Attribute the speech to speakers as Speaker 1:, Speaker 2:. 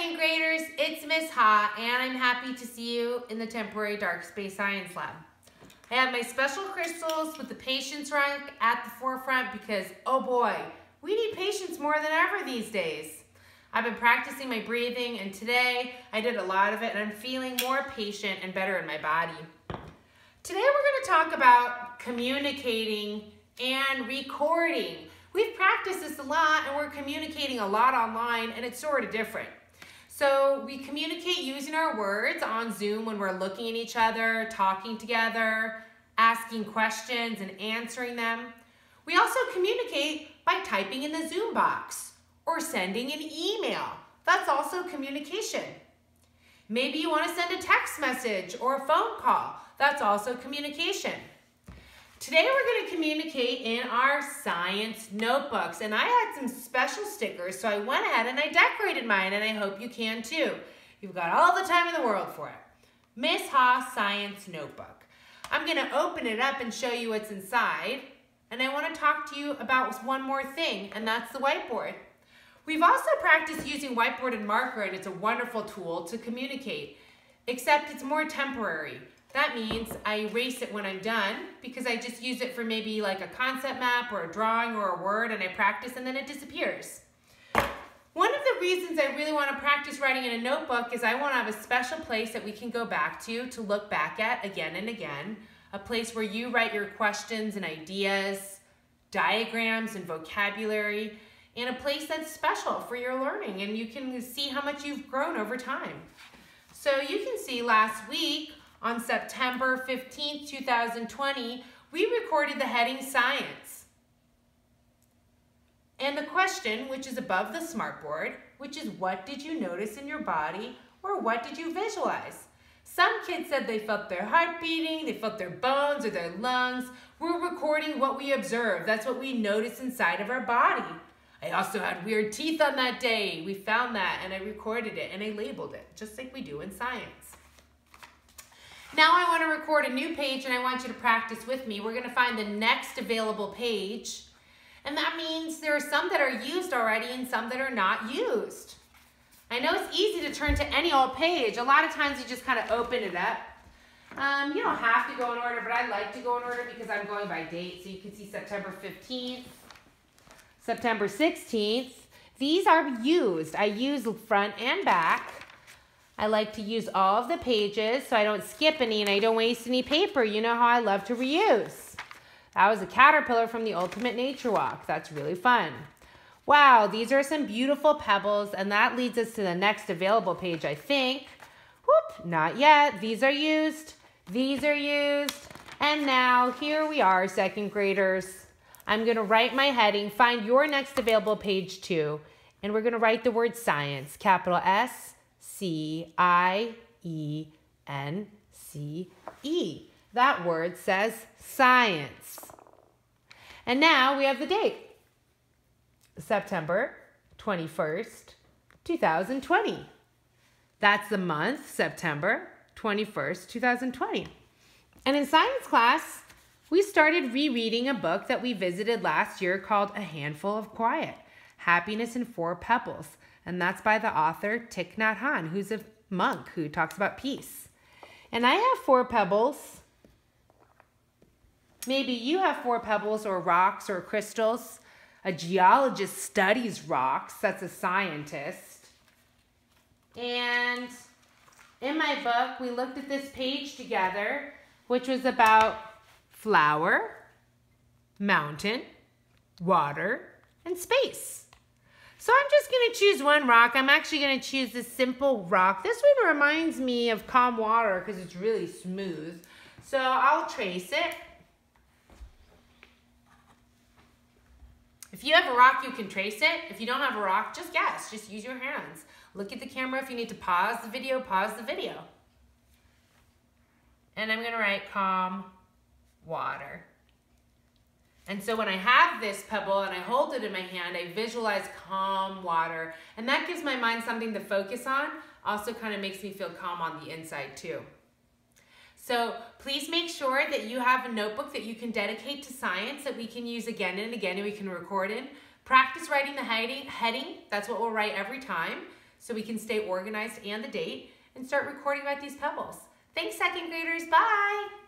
Speaker 1: second graders, it's Miss Ha, and I'm happy to see you in the temporary dark space science lab. I have my special crystals with the patience rank at the forefront because, oh boy, we need patience more than ever these days. I've been practicing my breathing, and today I did a lot of it, and I'm feeling more patient and better in my body. Today we're going to talk about communicating and recording. We've practiced this a lot, and we're communicating a lot online, and it's sort of different. So we communicate using our words on Zoom when we're looking at each other, talking together, asking questions and answering them. We also communicate by typing in the Zoom box or sending an email. That's also communication. Maybe you want to send a text message or a phone call. That's also communication. Today we're going to communicate in our science notebooks, and I had some special stickers, so I went ahead and I decorated mine, and I hope you can too. You've got all the time in the world for it. Miss Ha Science Notebook. I'm going to open it up and show you what's inside, and I want to talk to you about one more thing, and that's the whiteboard. We've also practiced using whiteboard and marker, and it's a wonderful tool to communicate, except it's more temporary. That means I erase it when I'm done because I just use it for maybe like a concept map or a drawing or a word, and I practice and then it disappears. One of the reasons I really want to practice writing in a notebook is I want to have a special place that we can go back to look back at again and again. A place where you write your questions and ideas, diagrams and vocabulary, and a place that's special for your learning, and you can see how much you've grown over time. So you can see last week, on September 15th, 2020, we recorded the heading Science. And the question, which is above the smartboard, which is what did you notice in your body or what did you visualize? Some kids said they felt their heart beating, they felt their bones or their lungs. We're recording what we observed. That's what we noticed inside of our body. I also had weird teeth on that day. We found that and I recorded it and I labeled it, just like we do in science. Now I want to record a new page and I want you to practice with me. We're going to find the next available page. And that means there are some that are used already and some that are not used. I know it's easy to turn to any old page. A lot of times you just kind of open it up. You don't have to go in order, but I like to go in order because I'm going by date. So you can see September 15th, September 16th. These are used. I use front and back. I like to use all of the pages so I don't skip any and I don't waste any paper. You know how I love to reuse. That was a caterpillar from the Ultimate Nature Walk. That's really fun. Wow, these are some beautiful pebbles, and that leads us to the next available page, I think. Whoop, not yet. These are used. These are used. And now here we are, second graders. I'm going to write my heading, find your next available page too, and we're going to write the word science, capital S-C-I-E-N-C-E. That word says science. And now we have the date. September 21st, 2020. That's the month, September 21st, 2020. And in science class, we started rereading a book that we visited last year called A Handful of Quiet, Happiness in 4 Pebbles. And that's by the author Thich Nhat Hanh, who's a monk who talks about peace. And I have 4 pebbles. Maybe you have 4 pebbles or rocks or crystals. A geologist studies rocks. That's a scientist. And in my book, we looked at this page together, which was about flower, mountain, water, and space. So I'm just going to choose one rock. I'm actually going to choose this simple rock. This one reminds me of calm water because it's really smooth. So I'll trace it. If you have a rock, you can trace it. If you don't have a rock, just guess. Just use your hands. Look at the camera. If you need to pause the video, pause the video. And I'm going to write calm water. And so when I have this pebble and I hold it in my hand, I visualize calm water. And that gives my mind something to focus on. Also kind of makes me feel calm on the inside too. So please make sure that you have a notebook that you can dedicate to science that we can use again and again and we can record in. Practice writing the heading. That's what we'll write every time. so we can stay organized and the date and start recording about these pebbles. Thanks, second graders. Bye.